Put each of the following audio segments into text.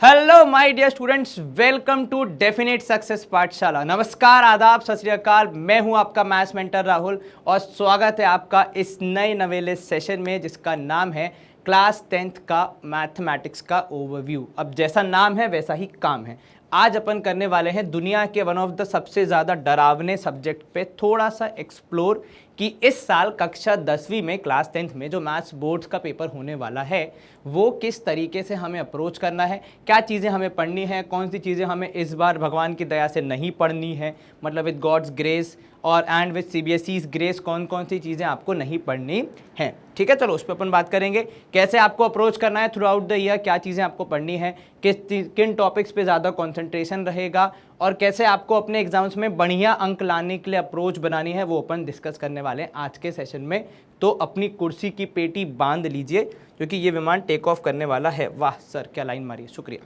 Hello my dear students, welcome to definite success पाठशाला। नमस्कार, आदाब, सत श्री अकाल। मैं हूं आपका मैथ्स मेंटर राहुल और स्वागत है आपका इस नए नवेले सेशन में जिसका नाम है क्लास 10th का मैथमेटिक्स का ओवरव्यू। अब जैसा नाम है वैसा ही काम है। आज अपन करने वाले हैं दुनिया के वन ऑफ द सबसे ज़्यादा डरावने सब्जेक्ट पे थोड़ा सा एक्सप्लोर कि इस साल कक्षा 10वीं में क्लास 10th में जो मैथ्स बोर्ड्स का पेपर होने वाला है वो किस तरीके से हमें अप्रोच करना है, क्या चीज़ें हमें पढ़नी है, कौन सी चीज़ें हमें इस बार भगवान की दया से नहीं पढ़नी है, मतलब विद गॉड्स ग्रेस और एंड विद सीबीएसई's ग्रेस कौन कौन सी चीज़ें आपको नहीं पढ़नी हैं। ठीक है, चलो उस पर अपन बात करेंगे कैसे आपको अप्रोच करना है थ्रू आउट द ईयर, क्या चीज़ें आपको पढ़नी है, किन टॉपिक्स पे ज़्यादा कंसंट्रेशन रहेगा और कैसे आपको अपने एग्जाम्स में बढ़िया अंक लाने के लिए अप्रोच बनानी है, वो अपन डिस्कस करने वाले हैं आज के सेशन में। तो अपनी कुर्सी की पेटी बांध लीजिए क्योंकि ये विमान टेक ऑफ करने वाला है। वाह सर, क्या लाइन मारी, शुक्रिया।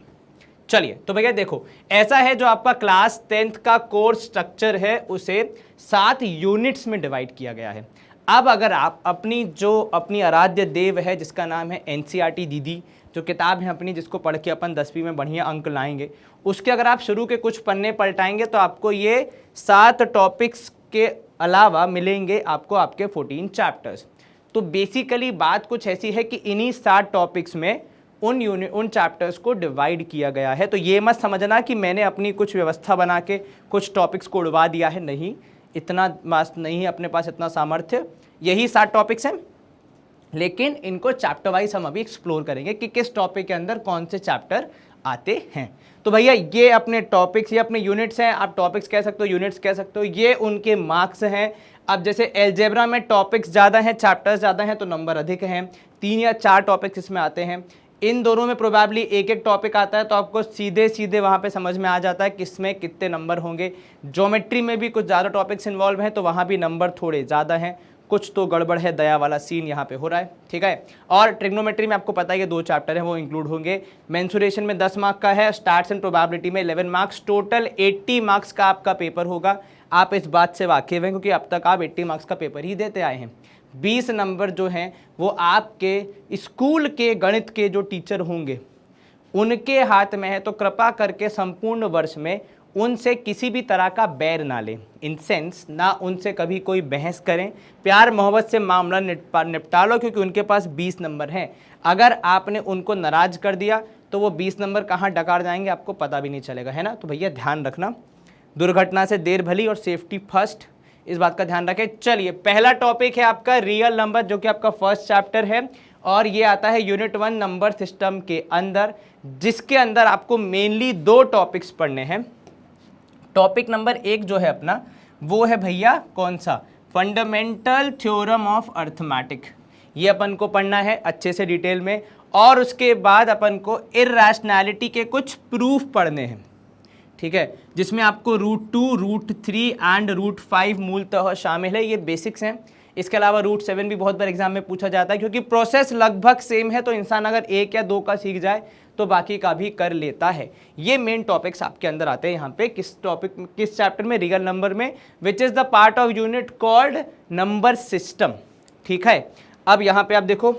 चलिए तो भैया देखो, ऐसा है जो आपका क्लास 10th का कोर्स स्ट्रक्चर है उसे 7 यूनिट्स में डिवाइड किया गया है। अब अगर आप अपनी आराध्य देव है जिसका नाम है एनसीईआरटी दीदी, जो किताब है अपनी जिसको पढ़ के अपन 10वीं में बढ़िया अंक लाएंगे, उसके अगर आप शुरू के कुछ पन्ने पलटाएंगे तो आपको ये 7 टॉपिक्स के अलावा मिलेंगे आपको आपके 14 चैप्टर्स। तो बेसिकली बात कुछ ऐसी है कि इन्हीं 7 टॉपिक्स में उन चैप्टर्स को डिवाइड किया गया है। तो ये मत समझना कि मैंने अपनी कुछ व्यवस्था बना के कुछ टॉपिक्स को उड़वा दिया है, नहीं, इतना मास नहीं है अपने पास, इतना सामर्थ्य। यही 7 टॉपिक्स हैं, लेकिन इनको चैप्टर वाइज हम अभी एक्सप्लोर करेंगे कि किस टॉपिक के अंदर कौन से चैप्टर आते हैं। तो भैया ये अपने टॉपिक्स, ये अपने यूनिट्स हैं, आप टॉपिक्स कह सकते हो, यूनिट्स कह सकते हो, ये उनके मार्क्स हैं। अब जैसे एलजेब्रा में टॉपिक्स ज़्यादा हैं, चैप्टर्स ज़्यादा हैं तो नंबर अधिक हैं, 3 या 4 टॉपिक्स इसमें आते हैं। इन दोनों में प्रोबेबली एक एक टॉपिक आता है तो आपको सीधे सीधे वहाँ पे समझ में आ जाता है किसमें कितने नंबर होंगे। ज्योमेट्री में भी कुछ ज़्यादा टॉपिक्स इन्वॉल्व हैं तो वहाँ भी नंबर थोड़े ज़्यादा हैं, कुछ तो गड़बड़ है, दया वाला सीन यहाँ पे हो रहा है। ठीक है, और ट्रिग्नोमेट्री में आपको पता है कि 2 चैप्टर हैं वो इंक्लूड होंगे। मेंसुरेशन में 10 मार्क का है, स्टैट्स एंड प्रोबेबिलिटी में 11 मार्क्स, टोटल 80 मार्क्स का आपका पेपर होगा। आप इस बात से वाकिफ हैं क्योंकि अब तक आप 80 मार्क्स का पेपर ही देते आए हैं। 20 नंबर जो हैं वो आपके स्कूल के गणित के जो टीचर होंगे उनके हाथ में है, तो कृपा करके संपूर्ण वर्ष में उनसे किसी भी तरह का बैर ना लें, इन सेंस ना उनसे कभी कोई बहस करें, प्यार मोहब्बत से मामला निपटा लो क्योंकि उनके पास 20 नंबर हैं। अगर आपने उनको नाराज कर दिया तो वो 20 नंबर कहाँ डकार जाएंगे आपको पता भी नहीं चलेगा, है ना। तो भैया ध्यान रखना, दुर्घटना से देर भली और सेफ्टी फर्स्ट, इस बात का ध्यान रखें। चलिए पहला टॉपिक है आपका रियल नंबर, जो कि आपका फर्स्ट चैप्टर है और ये आता है यूनिट 1 नंबर सिस्टम के अंदर, जिसके अंदर आपको मेनली 2 टॉपिक्स पढ़ने हैं। टॉपिक नंबर 1 जो है अपना वो है भैया कौन सा, फंडामेंटल थ्योरम ऑफ अर्थमेटिक। ये अपन को पढ़ना है अच्छे से डिटेल में, और उसके बाद अपन को इर्रेशनैलिटी के कुछ प्रूफ पढ़ने हैं। ठीक है, जिसमें आपको √2, √3 एंड √5 मूलतः शामिल है, ये बेसिक्स हैं। इसके अलावा √7 भी बहुत बार एग्जाम में पूछा जाता है क्योंकि प्रोसेस लगभग सेम है, तो इंसान अगर 1 या 2 का सीख जाए तो बाकी का भी कर लेता है। ये मेन टॉपिक्स आपके अंदर आते हैं यहाँ पे किस चैप्टर में, रियल नंबर में, which is the part of unit called number system. ठीक है, अब यहाँ पे आप देखो,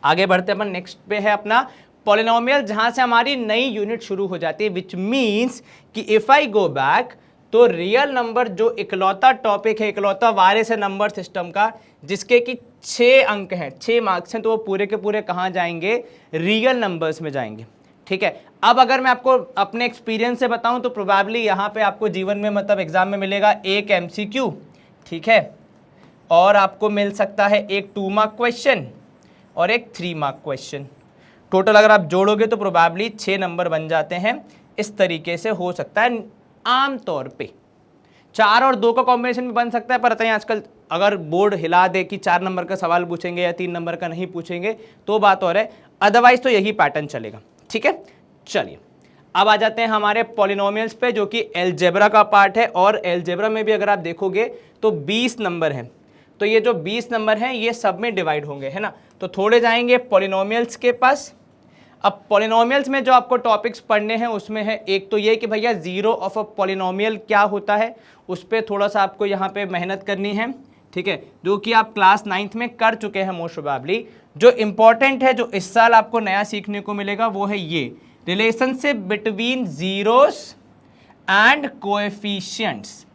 आगे बढ़ते अपन, नेक्स्ट पे है अपना पॉलिनोमियल, जहां से हमारी नई यूनिट शुरू हो जाती है, विच मीन्स कि इफ आई गो बैक तो रियल नंबर जो इकलौता टॉपिक है, इकलौता वारिस है नंबर सिस्टम का, जिसके कि 6 अंक हैं, 6 मार्क्स हैं, तो वो पूरे के पूरे कहाँ जाएंगे, रियल नंबर्स में जाएंगे। ठीक है, अब अगर मैं आपको अपने एक्सपीरियंस से बताऊं तो प्रोबेबली यहाँ पे आपको जीवन में मतलब एग्जाम में मिलेगा एक MCQ, ठीक है, और आपको मिल सकता है एक 2 मार्क क्वेश्चन और एक 3 मार्क क्वेश्चन। टोटल अगर आप जोड़ोगे तो प्रोबेबली 6 नंबर बन जाते हैं। इस तरीके से हो सकता है आम तौर पे 4 और 2 का कॉम्बिनेशन भी बन सकता है, पर बताइए आजकल अगर बोर्ड हिला दे कि 4 नंबर का सवाल पूछेंगे या 3 नंबर का नहीं पूछेंगे तो बात और है, अदरवाइज तो यही पैटर्न चलेगा। ठीक है, चलिए अब आ जाते हैं हमारे पॉलिनोमियल्स पे, जो कि एलजेब्रा का पार्ट है, और एलजेब्रा में भी अगर आप देखोगे तो 20 नंबर हैं। तो ये जो 20 नंबर हैं ये सब में डिवाइड होंगे, है ना। तो थोड़े जाएंगे पॉलिनोमियल्स के पास। अब पॉलिनोमियल्स में जो आपको टॉपिक्स पढ़ने हैं उसमें है एक तो ये कि भैया जीरो ऑफ अ पॉलिनोमियल क्या होता है, उस पर थोड़ा सा आपको यहाँ पे मेहनत करनी है। ठीक है, जो कि आप क्लास 9th में कर चुके हैं मोस्ट प्रोबेबली। जो इंपॉर्टेंट है, जो इस साल आपको नया सीखने को मिलेगा वो है ये relationship between zeros and coefficients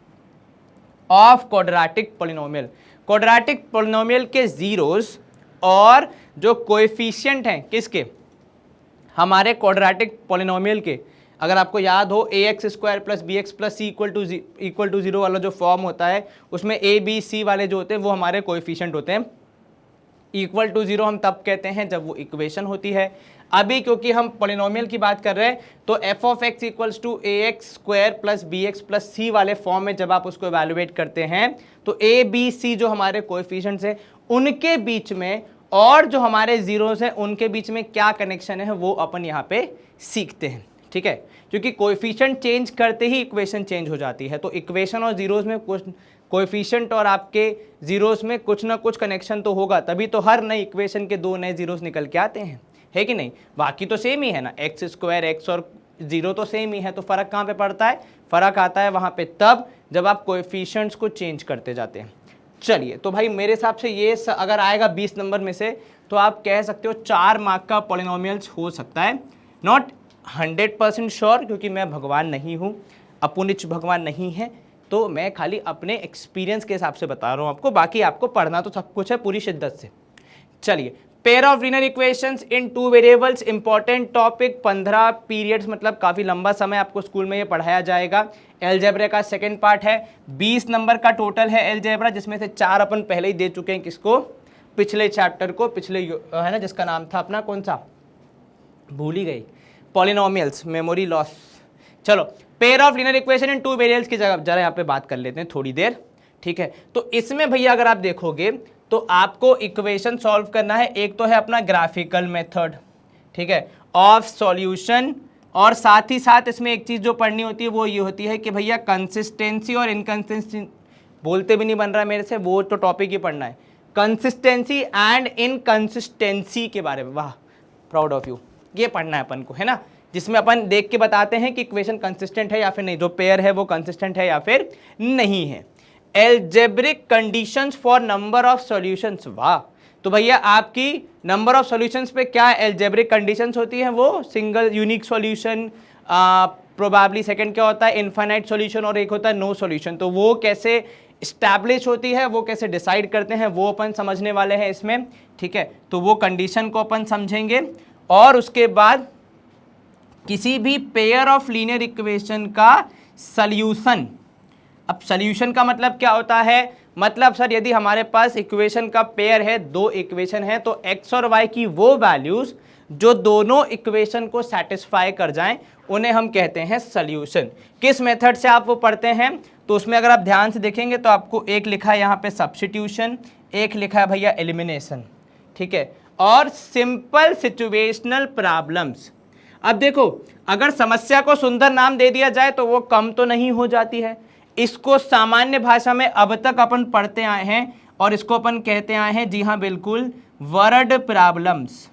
of quadratic polynomial. Quadratic polynomial के जीरोस और जो कोएफिशिएंट हैं किसके, हमारे क्वाड्रेटिक पॉलिनोमियल के, अगर आपको याद हो ax² plus bx plus C equal to zero वाला जो फॉर्म होता है उसमें a b c वाले जो होते हैं वो हमारे कोएफिशिएंट होते हैं। इक्वल टू जीरो हम तब कहते हैं जब वो इक्वेशन होती है। अभी क्योंकि हम पॉलिनोमियल की बात कर रहे हैं तो f of x equals to ax² plus bx plus C वाले फॉर्म में जब आप उसको एवेलुएट करते हैं तो a b c जो हमारे कोएफिशिएंट्स हैं उनके बीच में और जो हमारे जीरोस हैं उनके बीच में क्या कनेक्शन है वो अपन यहाँ पे सीखते हैं। ठीक है, क्योंकि कोएफिशिएंट चेंज करते ही इक्वेशन चेंज हो जाती है, तो इक्वेशन और जीरोस में कुछ कोएफिशिएंट और आपके जीरोस में कुछ ना कुछ कनेक्शन तो होगा, तभी तो हर नई इक्वेशन के दो नए जीरोस निकल के आते हैं, है कि नहीं। बाकी तो सेम ही है ना, x² x और जीरो तो सेम ही है, तो फर्क कहाँ पे पड़ता है, फर्क आता है वहाँ पे तब जब आप कोएफिशिएंट्स को चेंज करते जाते हैं। चलिए, तो भाई मेरे हिसाब से ये अगर आएगा 20 नंबर में से तो आप कह सकते हो 4 मार्क का पॉलिनोमियल्स हो सकता है। नॉट 100% श्योर, क्योंकि मैं भगवान नहीं हूँ, अपुनिच भगवान नहीं है, तो मैं खाली अपने एक्सपीरियंस के हिसाब से बता रहा हूँ आपको, बाकी आपको पढ़ना तो सब कुछ है पूरी शिद्दत से। चलिए, pair of linear equations in 2 variables, important topic, 15 periods मतलब काफ़ी लंबा समय आपको स्कूल में ये पढ़ाया जाएगा। एलजेब्रा का सेकंड पार्ट है, 20 नंबर का टोटल है एलजेब्रा, जिसमें से 4 अपन पहले ही दे चुके हैं। किसको, पिछले चैप्टर को, पिछले है ना जिसका नाम था अपना कौन सा, भूल ही गई, पॉलिनोमियल्स, मेमोरी लॉस। चलो, pair of linear equation in 2 variables की जगह जरा यहाँ पे बात कर लेते हैं थोड़ी देर। ठीक है, तो इसमें भैया अगर आप देखोगे तो आपको इक्वेशन सॉल्व करना है। एक तो है अपना ग्राफिकल मेथड, ठीक है, ऑफ सॉल्यूशन, और साथ ही साथ इसमें एक चीज़ जो पढ़नी होती है वो ये होती है कि भैया कंसिस्टेंसी और इनकंसिस्टेंसी, बोलते भी नहीं बन रहा है मेरे से, वो तो टॉपिक ही पढ़ना है, कंसिस्टेंसी एंड इनकंसिस्टेंसी के बारे में। वाह, प्राउड ऑफ यू, ये पढ़ना है अपन को, है ना, जिसमें अपन देख के बताते हैं कि इक्वेशन कंसिस्टेंट है या फिर नहीं, जो पेयर है वो कंसिस्टेंट है या फिर नहीं है। Algebraic conditions for number of solutions, वाह, तो भैया आपकी नंबर ऑफ सॉल्यूशंस पे क्या एल्जेब्रिक कंडीशंस होती हैं, वो single unique solution, probably second क्या होता है इनफाइनाइट सॉल्यूशन, और एक होता है नो सॉल्यूशन। तो वो कैसे इस्टेब्लिश होती है, वो कैसे डिसाइड करते हैं, वो अपन समझने वाले हैं इसमें। ठीक है, तो वो कंडीशन को अपन समझेंगे, और उसके बाद किसी भी पेयर ऑफ लीनियर इक्वेशन का सॉल्यूशन। अब सॉल्यूशन का मतलब क्या होता है, मतलब सर यदि हमारे पास इक्वेशन का पेयर है, 2 इक्वेशन है, तो x और y की वो वैल्यूज जो दोनों इक्वेशन को सेटिस्फाई कर जाएं उन्हें हम कहते हैं सॉल्यूशन। किस मेथड से आप वो पढ़ते हैं, तो उसमें अगर आप ध्यान से देखेंगे तो आपको एक लिखा है यहाँ पे सब्स्टिट्यूशन, एक लिखा है भैया एलिमिनेशन, ठीक है, और सिंपल सिचुएशनल प्रॉब्लम्स। अब देखो, अगर समस्या को सुंदर नाम दे दिया जाए तो वो कम तो नहीं हो जाती है। इसको सामान्य भाषा में अब तक अपन पढ़ते आए हैं और इसको अपन कहते आए हैं, जी हाँ बिल्कुल, वर्ड प्रॉब्लम्स।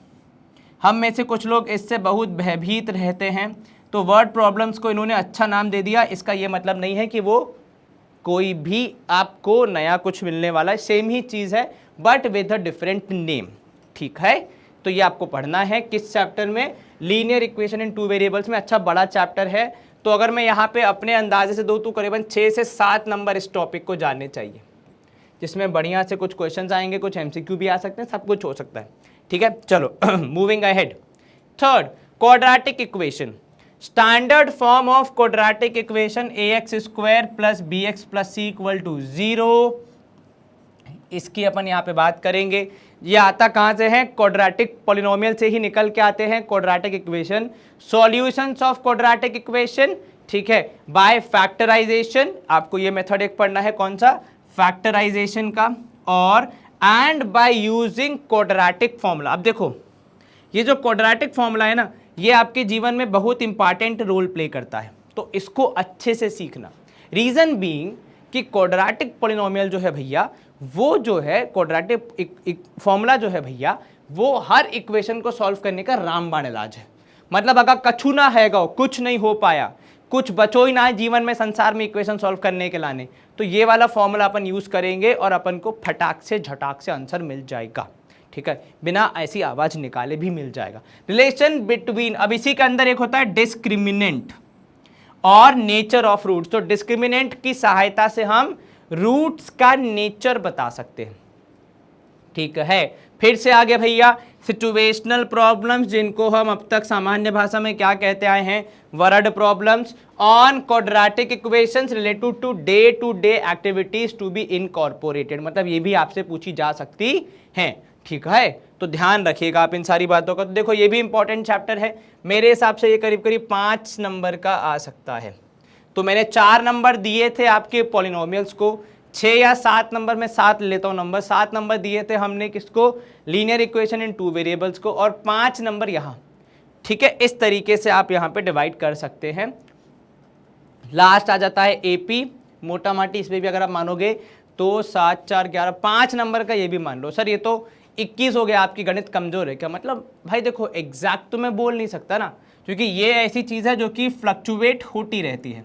हम में से कुछ लोग इससे बहुत भयभीत रहते हैं, तो वर्ड प्रॉब्लम्स को इन्होंने अच्छा नाम दे दिया। इसका ये मतलब नहीं है कि वो कोई भी आपको नया कुछ मिलने वाला है, सेम ही चीज़ है but with a different name. ठीक है, तो ये आपको पढ़ना है किस चैप्टर में, लीनियर इक्वेशन इन 2 वेरिएबल्स में। अच्छा बड़ा चैप्टर है, तो अगर मैं यहाँ पे अपने अंदाजे से दूँ तो करीबन 6 से 7 नंबर इस टॉपिक को जानने चाहिए, जिसमें बढ़िया से कुछ क्वेश्चंस आएंगे, कुछ MCQ भी आ सकते हैं, सब कुछ हो सकता है। ठीक है, चलो moving ahead. Third, quadratic equation, standard form of quadratic equation ax² plus bx plus C equal to 0। इसकी अपन यहाँ पे बात करेंगे। ये आता कहाँ से है, क्वाड्रेटिक पॉलिनोमियल से ही निकल के आते हैं quadratic equation. Solutions of quadratic equation, ठीक है, बाय फैक्टराइजेशन, आपको ये मेथड एक पढ़ना है, कौन सा, फैक्टराइजेशन का, और and by using quadratic formula. अब देखो, ये जो क्वाड्रेटिक फॉर्मूला है ना, ये आपके जीवन में बहुत इंपॉर्टेंट रोल प्ले करता है, तो इसको अच्छे से सीखना। रीजन बीइंग कि क्वाड्रेटिक पॉलिनोमियल जो है भैया, वो जो है क्वाड्रेटिक फॉर्मूला जो है भैया, वो हर इक्वेशन को सॉल्व करने का रामबाण इलाज है। मतलब अगर कछु ना है गो, कुछ नहीं हो पाया, कुछ बचो ही ना है जीवन में, संसार में इक्वेशन सॉल्व करने के लाने, तो ये वाला फॉर्मूला अपन यूज करेंगे और अपन को फटाक से झटाक से आंसर मिल जाएगा। ठीक है, बिना ऐसी आवाज निकाले भी मिल जाएगा। रिलेशन बिटवीन, अब इसी के अंदर एक होता है डिस्क्रिमिनेंट और नेचर ऑफ रूट्स। तो डिस्क्रिमिनेंट की सहायता से हम रूट्स का नेचर बता सकते हैं, ठीक है। फिर से आगे भैया सिचुएशनल प्रॉब्लम्स, जिनको हम अब तक सामान्य भाषा में क्या कहते आए हैं, word problems on quadratic equations related to day activities to be incorporated, मतलब ये भी आपसे पूछी जा सकती हैं, ठीक है। तो ध्यान रखिएगा आप इन सारी बातों का। तो देखो ये भी इंपॉर्टेंट चैप्टर है, मेरे हिसाब से ये करीब करीब 5 नंबर का आ सकता है। तो मैंने 4 नंबर दिए थे आपके पॉलिनोमियल्स को, 6 या 7 नंबर में 7 लेता हूं नंबर, 7 नंबर दिए थे हमने किसको, लीनियर इक्वेशन इन 2 वेरिएबल्स को, और 5 नंबर यहाँ, ठीक है। इस तरीके से आप यहाँ पे डिवाइड कर सकते हैं। लास्ट आ जाता है एपी, मोटा माटी इसमें भी अगर आप मानोगे तो 7 4 11 5 नंबर का ये भी मान लो। सर ये तो 21 हो गया, आपकी गणित कमजोर है क्या? मतलब भाई देखो एग्जैक्ट तो मैं बोल नहीं सकता ना, क्योंकि ये ऐसी चीज़ है जो कि फ्लक्चुएट होती रहती है।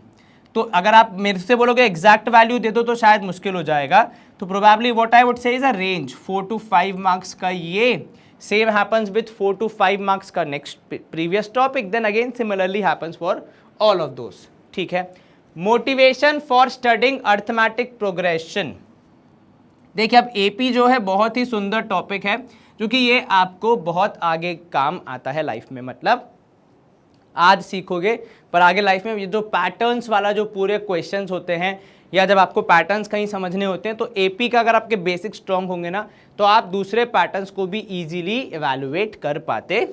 तो अगर आप मेरे से बोलोगे एग्जैक्ट वैल्यू दे दो तो शायद मुश्किल हो जाएगा। तो probably what I would say is a range 4 to 5 marks का। ये same happens with 4 to 5 marks का next previous topic, then again similarly happens for all of those, ठीक है। Motivation for studying arithmetic progression, देखिए अब AP जो है बहुत ही सुंदर टॉपिक है, क्योंकि ये आपको बहुत आगे काम आता है लाइफ में। मतलब आज सीखोगे पर आगे लाइफ में ये जो पैटर्न्स वाला जो पूरे क्वेश्चंस होते हैं, या जब आपको पैटर्न्स कहीं समझने होते हैं, तो एपी का अगर आपके बेसिक स्ट्रांग होंगे ना, तो आप दूसरे पैटर्न्स को भी इजीली इवैल्यूएट कर पाते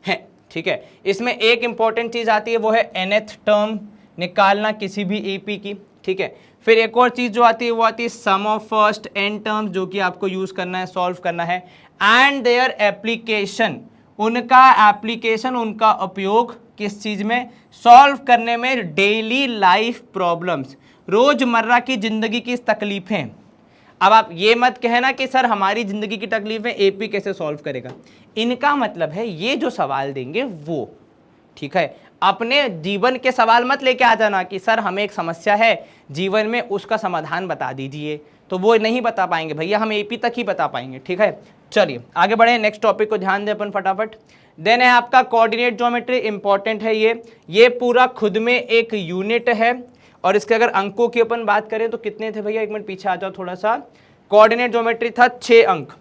हैं, ठीक है। इसमें एक इंपॉर्टेंट चीज़ आती है, वो है nth टर्म निकालना किसी भी एपी की, ठीक है। फिर एक और चीज़ जो आती है वो आती है सम ऑफ फर्स्ट n टर्म्स, जो कि आपको यूज़ करना है, सॉल्व करना है, एंड देयर एप्लीकेशन, उनका एप्लीकेशन, उनका उपयोग किस चीज़ में, सॉल्व करने में डेली लाइफ प्रॉब्लम्स, रोज़मर्रा की ज़िंदगी की तकलीफ़ें। अब आप ये मत कहना कि सर हमारी ज़िंदगी की तकलीफ़ें एपी कैसे सॉल्व करेगा, इनका मतलब है ये जो सवाल देंगे वो, ठीक है। अपने जीवन के सवाल मत लेके आ जाना कि सर हमें एक समस्या है जीवन में, उसका समाधान बता दीजिए, तो वो नहीं बता पाएंगे भैया, हम एपी तक ही बता पाएंगे, ठीक है। चलिए आगे बढ़े, नेक्स्ट टॉपिक को ध्यान दें अपन फटाफट। देन है आपका कोऑर्डिनेट ज्योमेट्री, इंपॉर्टेंट है ये पूरा खुद में एक यूनिट है, और इसके अगर अंकों की अपन बात करें तो कितने थे भैया, एक मिनट पीछे आ जाओ थोड़ा सा। कोऑर्डिनेट ज्योमेट्री था 6 अंक,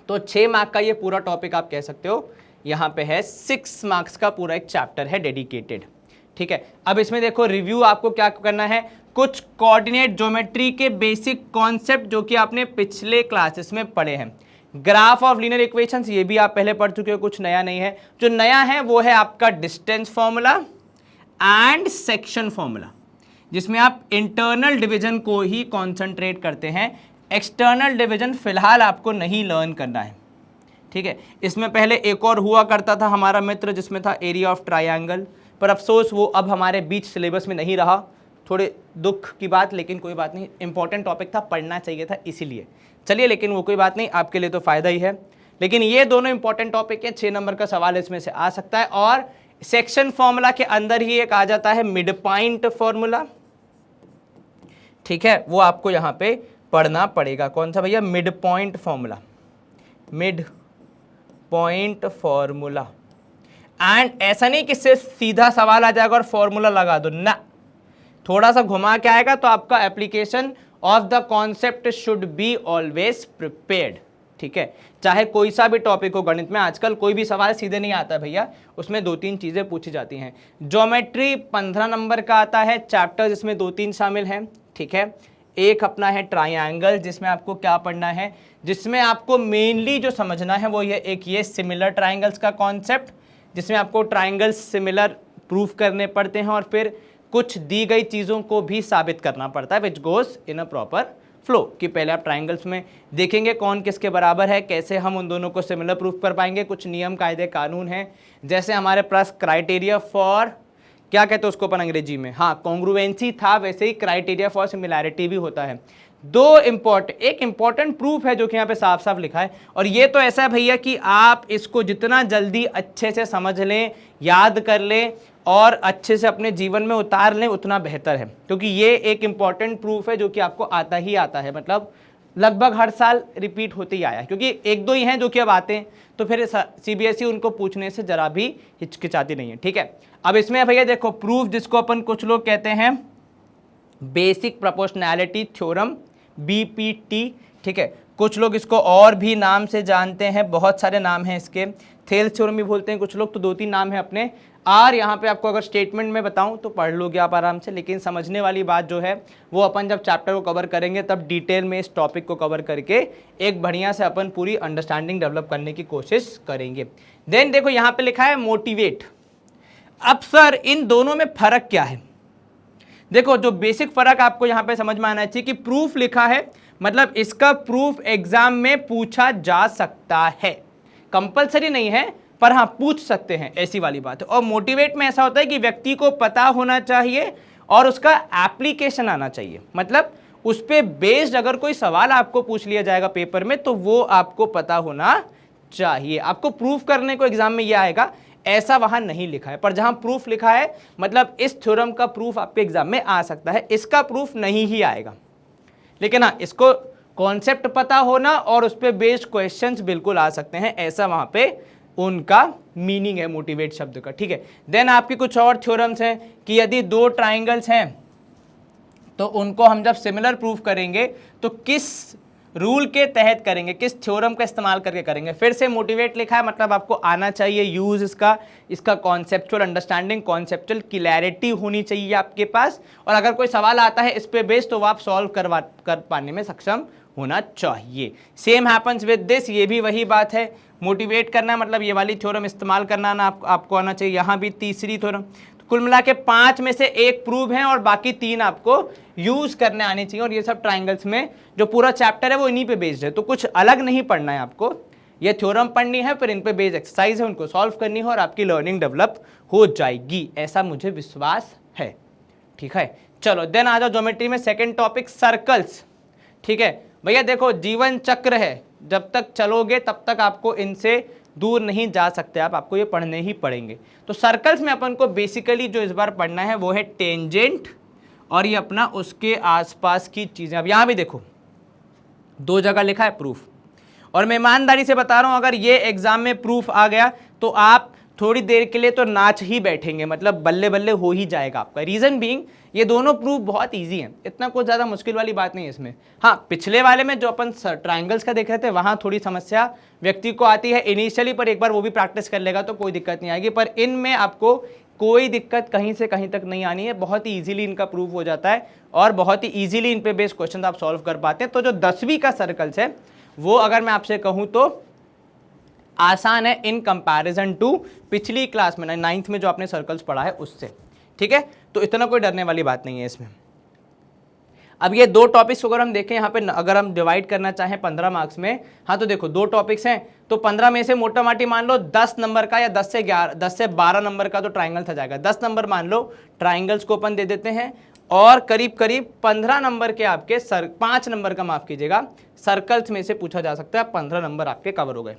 तो 6 मार्क का ये पूरा टॉपिक आप कह सकते हो। यहाँ पे है 6 मार्क्स का पूरा एक चैप्टर है डेडिकेटेड, ठीक है। अब इसमें देखो रिव्यू आपको क्या करना है, कुछ कोऑर्डिनेट ज्योमेट्री के बेसिक कॉन्सेप्ट जो कि आपने पिछले क्लासेस में पढ़े हैं। ग्राफ ऑफ लीनियर इक्वेशंस ये भी आप पहले पढ़ चुके हो, कुछ नया नहीं है। जो नया है वो है आपका distance formula and section formula, जिसमें आप इंटरनल डिवीजन को ही कॉन्सेंट्रेट करते हैं, एक्सटर्नल डिवीजन फिलहाल आपको नहीं लर्न करना है, ठीक है। इसमें पहले एक और हुआ करता था हमारा मित्र, जिसमें था एरिया ऑफ ट्रायंगल, पर अफसोस वो अब हमारे बीच सिलेबस में नहीं रहा, थोड़े दुख की बात, लेकिन कोई बात नहीं, इंपॉर्टेंट टॉपिक था, पढ़ना चाहिए था इसीलिए। चलिए लेकिन वो कोई बात नहीं, आपके लिए तो फ़ायदा ही है। लेकिन ये दोनों इंपॉर्टेंट टॉपिक है, 6 नंबर का सवाल इसमें से आ सकता है। और सेक्शन फॉर्मूला के अंदर ही एक आ जाता है मिड पॉइंट फॉर्मूला, ठीक है, वो आपको यहाँ पे पढ़ना पड़ेगा। कौन सा भैया, mid point formula, mid point formula. And ऐसा नहीं कि सिर्फ सीधा सवाल आ जाएगा और फॉर्मूला लगा दो ना, थोड़ा सा घुमा के आएगा, तो आपका application of the concept should be always prepared, ठीक है। चाहे कोई सा भी टॉपिक हो गणित में, आजकल कोई भी सवाल सीधे नहीं आता है भैया, उसमें 2-3 चीज़ें पूछी जाती हैं। ज्योमेट्री 15 नंबर का आता है चैप्टर, जिसमें 2-3 शामिल हैं, ठीक है। एक अपना है ट्रायंगल, जिसमें आपको क्या पढ़ना है, जिसमें आपको मेनली जो समझना है वो ये एक ये सिमिलर ट्रायंगल्स का कॉन्सेप्ट, जिसमें आपको ट्रायंगल्स सिमिलर प्रूफ करने पड़ते हैं, और फिर कुछ दी गई चीज़ों को भी साबित करना पड़ता है, which goes in a proper flow, कि पहले आप ट्रायंगल्स में देखेंगे कौन किसके बराबर है, कैसे हम उन दोनों को सिमिलर प्रूफ कर पाएंगे, कुछ नियम कायदे कानून हैं, जैसे हमारे पास क्राइटेरिया फॉर, क्या कहते हैं उसको अपन अंग्रेजी में, हाँ कॉन्ग्रुएंसी था, वैसे ही क्राइटेरिया फॉर सिमिलैरिटी भी होता है। एक इंपॉर्टेंट प्रूफ है जो कि यहाँ पे साफ साफ लिखा है, और ये तो ऐसा है भैया कि आप इसको जितना जल्दी अच्छे से समझ लें, याद कर लें और अच्छे से अपने जीवन में उतार लें, उतना बेहतर है, क्योंकि ये एक इंपॉर्टेंट प्रूफ है जो कि आपको आता ही आता है, मतलब लगभग हर साल रिपीट होते ही आया है, क्योंकि एक दो ही हैं जो कि अब आते हैं, तो फिर सीबीएसई उनको पूछने से जरा भी हिचकिचाती नहीं है। ठीक है, अब इसमें भैया देखो प्रूफ, जिसको अपन कुछ लोग कहते हैं बेसिक प्रोपोर्शनैलिटी थ्योरम, बीपीटी। ठीक है, कुछ लोग इसको और भी नाम से जानते हैं, बहुत सारे नाम हैं इसके, थेल्स थ्योरम भी बोलते हैं कुछ लोग, तो 2-3 नाम है अपने। और यहाँ पे आपको अगर स्टेटमेंट में बताऊँ तो पढ़ लोगे आप आराम से, लेकिन समझने वाली बात जो है वो अपन जब चैप्टर को कवर करेंगे तब डिटेल में इस टॉपिक को कवर करके एक बढ़िया से अपन पूरी अंडरस्टैंडिंग डेवलप करने की कोशिश करेंगे। देन देखो यहाँ पे लिखा है मोटिवेट। अब सर इन दोनों में फ़र्क क्या है? देखो जो बेसिक फ़र्क आपको यहाँ पे समझ में आना चाहिए कि प्रूफ लिखा है मतलब इसका प्रूफ एग्जाम में पूछा जा सकता है, कंपलसरी नहीं है पर हाँ पूछ सकते हैं, ऐसी वाली बात है। और मोटिवेट में ऐसा होता है कि व्यक्ति को पता होना चाहिए और उसका एप्लीकेशन आना चाहिए, मतलब उस पर बेस्ड अगर कोई सवाल आपको पूछ लिया जाएगा पेपर में तो वो आपको पता होना चाहिए। आपको प्रूफ करने को एग्जाम में ये आएगा, ऐसा वहां नहीं लिखा है। पर जहां प्रूफ लिखा है मतलब इस थ्योरम का प्रूफ आपके एग्जाम में आ सकता है, इसका प्रूफ नहीं ही आएगा, लेकिन हाँ इसको कॉन्सेप्ट पता होना और उस पर बेस्ड क्वेश्चंस बिल्कुल आ सकते हैं, ऐसा वहां पे उनका मीनिंग है मोटिवेट शब्द का। ठीक है, देन आपकी कुछ और थ्योरम्स हैं कि यदि 2 ट्राइंगल्स हैं तो उनको हम जब सिमिलर प्रूफ करेंगे तो किस रूल के तहत करेंगे, किस थ्योरम का इस्तेमाल करके करेंगे। फिर से मोटिवेट लिखा है मतलब आपको आना चाहिए यूज इसका कॉन्सेप्चुअल अंडरस्टैंडिंग, कॉन्सेप्चुअल क्लैरिटी होनी चाहिए आपके पास, और अगर कोई सवाल आता है इस पे बेस्ड तो आप सॉल्व कर पाने में सक्षम होना चाहिए। सेम हैपन्स विद दिस, ये भी वही बात है, मोटिवेट करना मतलब ये वाली थ्योरम इस्तेमाल करना ना आपको आना चाहिए। यहाँ भी तीसरी थ्योरम, कुल मिला के 5 में से 1 प्रूव है और बाकी 3 आपको यूज करने आनी चाहिए। और ये सब ट्राइंगल्स में जो पूरा चैप्टर है वो इन्हीं पे बेस्ड है, तो कुछ अलग नहीं पढ़ना है आपको, ये थ्योरम पढ़नी है, फिर इन पे बेस्ड एक्सरसाइज है उनको सॉल्व करनी है और आपकी लर्निंग डेवलप हो जाएगी, ऐसा मुझे विश्वास है। ठीक है, चलो देन आ जाओ ज्योमेट्री में सेकेंड टॉपिक सर्कल्स। ठीक है भैया देखो जीवन चक्र है, जब तक चलोगे तब तक आपको इनसे दूर नहीं जा सकते आप, आपको ये पढ़ने ही पड़ेंगे। तो सर्कल्स में अपन को बेसिकली जो इस बार पढ़ना है वो है टेंजेंट और ये अपना उसके आसपास की चीज़ें। अब यहाँ भी देखो 2 जगह लिखा है प्रूफ, और मैं ईमानदारी से बता रहा हूँ अगर ये एग्जाम में प्रूफ आ गया तो आप थोड़ी देर के लिए तो नाच ही बैठेंगे, मतलब बल्ले बल्ले हो ही जाएगा आपका। रीज़न बीइंग ये दोनों प्रूफ बहुत इजी हैं, इतना कुछ ज़्यादा मुश्किल वाली बात नहीं है इसमें। हाँ पिछले वाले में जो अपन ट्राइंगल्स का देख रहे थे वहाँ थोड़ी समस्या व्यक्ति को आती है इनिशियली, पर एक बार वो भी प्रैक्टिस कर लेगा तो कोई दिक्कत नहीं आएगी। पर इनमें आपको कोई दिक्कत कहीं से कहीं तक नहीं आनी है, बहुत ही ईजिली इनका प्रूफ हो जाता है और बहुत ही ईजिली इन पे बेस्ड क्वेश्चन आप सॉल्व कर पाते हैं। तो जो 10वीं का सर्कल्स है वो अगर मैं आपसे कहूँ तो आसान है इन कंपैरिजन टू पिछली क्लास में 9th में जो आपने सर्कल्स पढ़ा है उससे। ठीक है, तो इतना कोई डरने वाली बात नहीं है इसमें। अब ये 2 टॉपिक्स अगर हम देखें यहाँ पे, अगर हम डिवाइड करना चाहें 15 मार्क्स में, हाँ तो देखो 2 टॉपिक्स हैं तो 15 में से मोटा माटी मान लो 10 नंबर का या 10 से 12 नंबर का तो ट्राइंगल था जाएगा। 10 नंबर मान लो ट्राइंगल्स को अपन दे देते हैं और करीब करीब 15 नंबर के आपके 5 नंबर का माफ कीजिएगा सर्कल्स में से पूछा जा सकता है, 15 नंबर आपके कवर हो गए।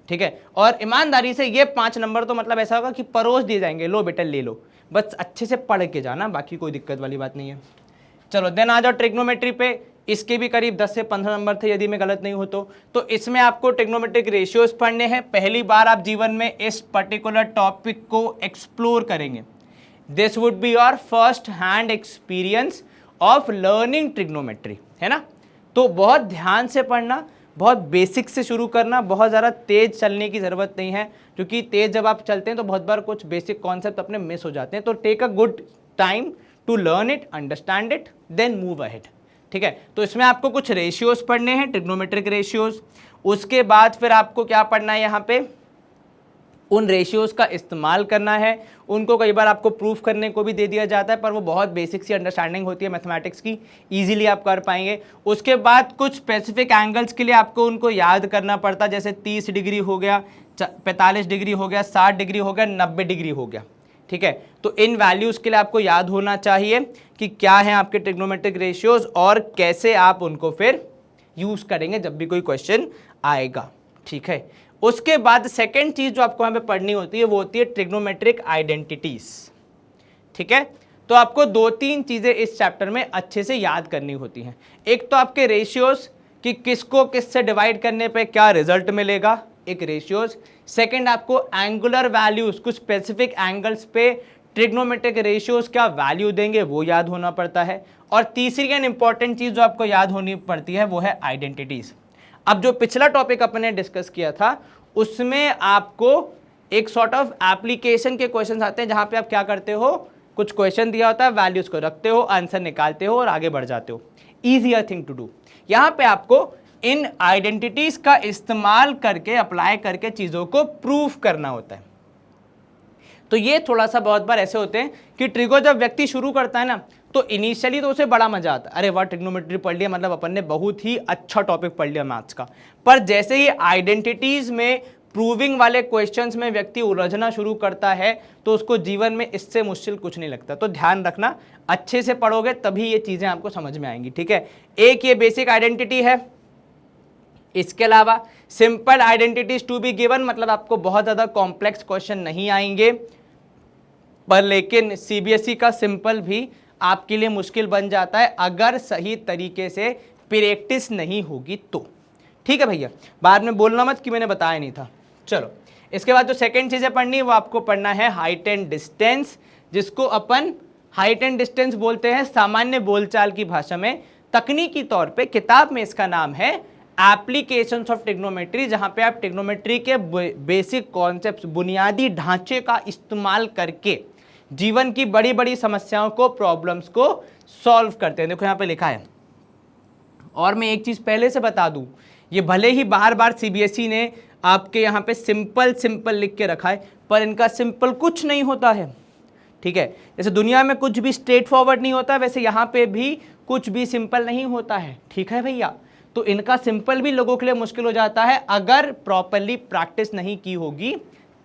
ठीक है, और ईमानदारी से ये 5 नंबर तो मतलब ऐसा होगा कि परोस दिए जाएंगे, लो बेटा ले लो, बस अच्छे से पढ़ के जाना, बाकी कोई दिक्कत वाली बात नहीं है। चलो देन आ जाओ ट्रिग्नोमेट्री पे, इसके भी करीब 10 से 15 नंबर थे यदि मैं गलत नहीं हो तो इसमें आपको ट्रिग्नोमेट्रिक रेशियोज पढ़ने हैं। पहली बार आप जीवन में इस पर्टिकुलर टॉपिक को एक्सप्लोर करेंगे। This would be your first hand experience of learning trigonometry, है ना। तो बहुत ध्यान से पढ़ना, बहुत बेसिक से शुरू करना, बहुत ज़्यादा तेज़ चलने की ज़रूरत नहीं है, क्योंकि तेज़ जब आप चलते हैं तो बहुत बार कुछ बेसिक कॉन्सेप्ट अपने मिस हो जाते हैं। तो take a good time to learn it, understand it, then move ahead. ठीक है, तो इसमें आपको कुछ रेशियोज पढ़ने हैं, ट्रिग्नोमेट्रिक रेशियोज। उसके बाद फिर आपको क्या पढ़ना है, यहाँ पे उन रेशियोज का इस्तेमाल करना है। उनको कई बार आपको प्रूफ करने को भी दे दिया जाता है, पर वो बहुत बेसिक सी अंडरस्टैंडिंग होती है मैथमेटिक्स की, इजीली आप कर पाएंगे। उसके बाद कुछ स्पेसिफिक एंगल्स के लिए आपको उनको याद करना पड़ता है, जैसे 30 डिग्री हो गया, 45 डिग्री हो गया, 60 डिग्री हो गया, 90 डिग्री हो गया। ठीक है, तो इन वैल्यूज़ के लिए आपको याद होना चाहिए कि क्या है आपके ट्रिग्नोमेट्रिक रेशियोज और कैसे आप उनको फिर यूज़ करेंगे जब भी कोई क्वेश्चन आएगा। ठीक है, उसके बाद सेकेंड चीज़ जो आपको यहाँ पे पढ़नी होती है वो होती है ट्रिग्नोमेट्रिक आइडेंटिटीज। ठीक है, तो आपको 2-3 चीज़ें इस चैप्टर में अच्छे से याद करनी होती हैं। एक तो आपके रेशियोज कि किसको किससे डिवाइड करने पे क्या रिजल्ट मिलेगा, एक रेशियोज। सेकंड आपको एंगुलर वैल्यूज, कुछ स्पेसिफिक एंगल्स पे ट्रिग्नोमेट्रिक रेशियोज क्या वैल्यू देंगे वो याद होना पड़ता है। और तीसरी एंड इंपॉर्टेंट चीज जो आपको याद होनी पड़ती है वो है आइडेंटिटीज। अब जो पिछला टॉपिक अपने डिस्कस किया था उसमें आपको एक सॉर्ट ऑफ एप्लीकेशन के क्वेश्चन आते हैं जहां पे आप क्या करते हो, कुछ क्वेश्चन दिया होता है, वैल्यूज को रखते हो, आंसर निकालते हो और आगे बढ़ जाते हो। Easier thing to do. यहां पे आपको इन आइडेंटिटीज का इस्तेमाल करके, अप्लाई करके चीजों को प्रूफ करना होता है। तो ये थोड़ा सा बहुत बार ऐसे होते हैं कि ट्रिगो जब व्यक्ति शुरू करता है ना तो इनिशियली तो उसे बड़ा मजा आता है, अरे वाह ट्रिग्नोमेट्री पढ़ लिया, मतलब अपन ने बहुत ही अच्छा टॉपिक पढ़ लिया मैथ्स का। पर जैसे ही आइडेंटिटीज में, प्रूविंग वाले क्वेश्चंस में व्यक्ति उलझना शुरू करता है तो उसको जीवन में इससे मुश्किल कुछ नहीं लगता। तो ध्यान रखना, अच्छे से पढ़ोगे तभी ये चीजें आपको समझ में आएंगी, ठीक है। एक ये बेसिक आइडेंटिटी है। इसके अलावा simple identities to be given, मतलब आपको बहुत ज्यादा कॉम्प्लेक्स क्वेश्चन नहीं आएंगे, पर लेकिन सीबीएसई का सिंपल भी आपके लिए मुश्किल बन जाता है अगर सही तरीके से प्रैक्टिस नहीं होगी तो, ठीक है भैया। बाद में बोलना मत कि मैंने बताया नहीं था। चलो, इसके बाद जो सेकंड चीजें पढ़नी है वो आपको पढ़ना है हाइट एंड डिस्टेंस, जिसको अपन हाइट एंड डिस्टेंस बोलते हैं सामान्य बोलचाल की भाषा में। तकनीकी तौर पे किताब में इसका नाम है एप्लीकेशंस ऑफ ट्रिग्नोमेट्री, जहां पे आप ट्रिग्नोमेट्री के बेसिक कॉन्सेप्ट्स, बुनियादी ढांचे का इस्तेमाल करके जीवन की बड़ी बड़ी समस्याओं को, प्रॉब्लम्स को सॉल्व करते हैं। देखो यहाँ पे लिखा है। और मैं एक चीज पहले से बता दूं, ये भले ही बार बार सीबीएसई ने आपके यहाँ पे सिंपल सिंपल लिख के रखा है, पर इनका सिंपल कुछ नहीं होता है, ठीक है। जैसे दुनिया में कुछ भी स्ट्रेट फॉरवर्ड नहीं होता, वैसे यहाँ पे भी कुछ भी सिंपल नहीं होता है, ठीक है भैया। तो इनका सिंपल भी लोगों के लिए मुश्किल हो जाता है अगर प्रॉपरली प्रैक्टिस नहीं की होगी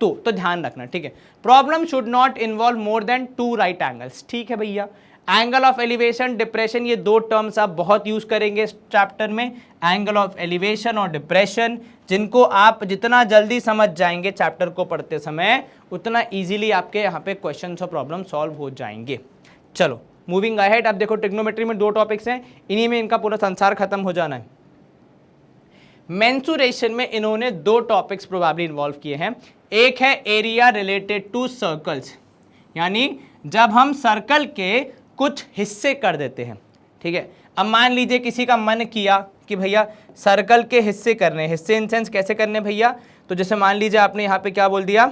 तो ध्यान रखना, ठीक है। Problem should not involve more than 2 right angles, ठीक है भैया। एंगल ऑफ एलिवेशन, डिप्रेशन, ये 2 टर्म्स आप बहुत यूज करेंगे इस चैप्टर में, एंगल ऑफ एलिवेशन और डिप्रेशन, जिनको आप जितना जल्दी समझ जाएंगे चैप्टर को पढ़ते समय उतना इजीली आपके यहाँ पे क्वेश्चंस और प्रॉब्लम सॉल्व हो जाएंगे। चलो मूविंग अहेड। अब देखो ट्रिग्नोमेट्री में 2 टॉपिक्स हैं, इन्हीं में इनका पूरा संसार खत्म हो जाना है। मेंसुरेशन में इन्होंने 2 टॉपिक्स प्रोबेबली इन्वॉल्व किए हैं। एक है एरिया रिलेटेड टू सर्कल्स, यानी जब हम सर्कल के कुछ हिस्से कर देते हैं, ठीक है। अब मान लीजिए किसी का मन किया कि भैया सर्कल के हिस्से करने, हिस्से इन सेंस कैसे करने भैया, तो जैसे मान लीजिए आपने यहाँ पे क्या बोल दिया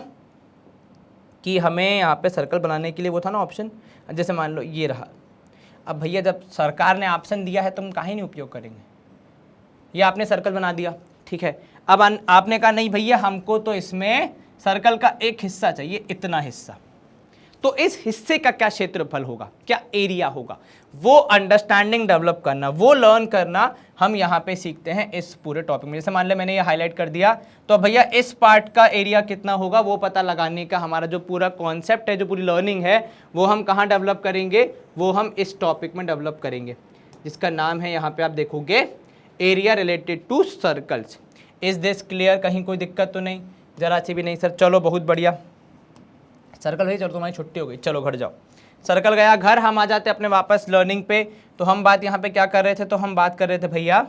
कि हमें यहाँ पे सर्कल बनाने के लिए वो था ना ऑप्शन, जैसे मान लो ये रहा। अब भैया जब सरकार ने ऑप्शन दिया है तो हम काहे नहीं उपयोग करेंगे, ये आपने सर्कल बना दिया, ठीक है। अब आपने कहा नहीं भैया हमको तो इसमें सर्कल का एक हिस्सा चाहिए, इतना हिस्सा, तो इस हिस्से का क्या क्षेत्रफल होगा, क्या एरिया होगा, वो अंडरस्टैंडिंग डेवलप करना, वो लर्न करना हम यहाँ पे सीखते हैं इस पूरे टॉपिक में। जैसे मान ले मैंने ये हाईलाइट कर दिया, तो भैया इस पार्ट का एरिया कितना होगा वो पता लगाने का हमारा जो पूरा कॉन्सेप्ट है, जो पूरी लर्निंग है, वो हम कहाँ डेवलप करेंगे, वो हम इस टॉपिक में डेवलप करेंगे, जिसका नाम है यहाँ पे आप देखोगे area related to circles. Is this clear? कहीं कोई दिक्कत तो नहीं? जरा सी भी नहीं सर, चलो बहुत बढ़िया। सर्कल भाई चलो तुम्हारी छुट्टी हो गई, चलो घर जाओ। सर्कल गया घर, हम आ जाते अपने वापस लर्निंग पे। तो हम बात यहाँ पे क्या कर रहे थे, तो हम बात कर रहे थे भैया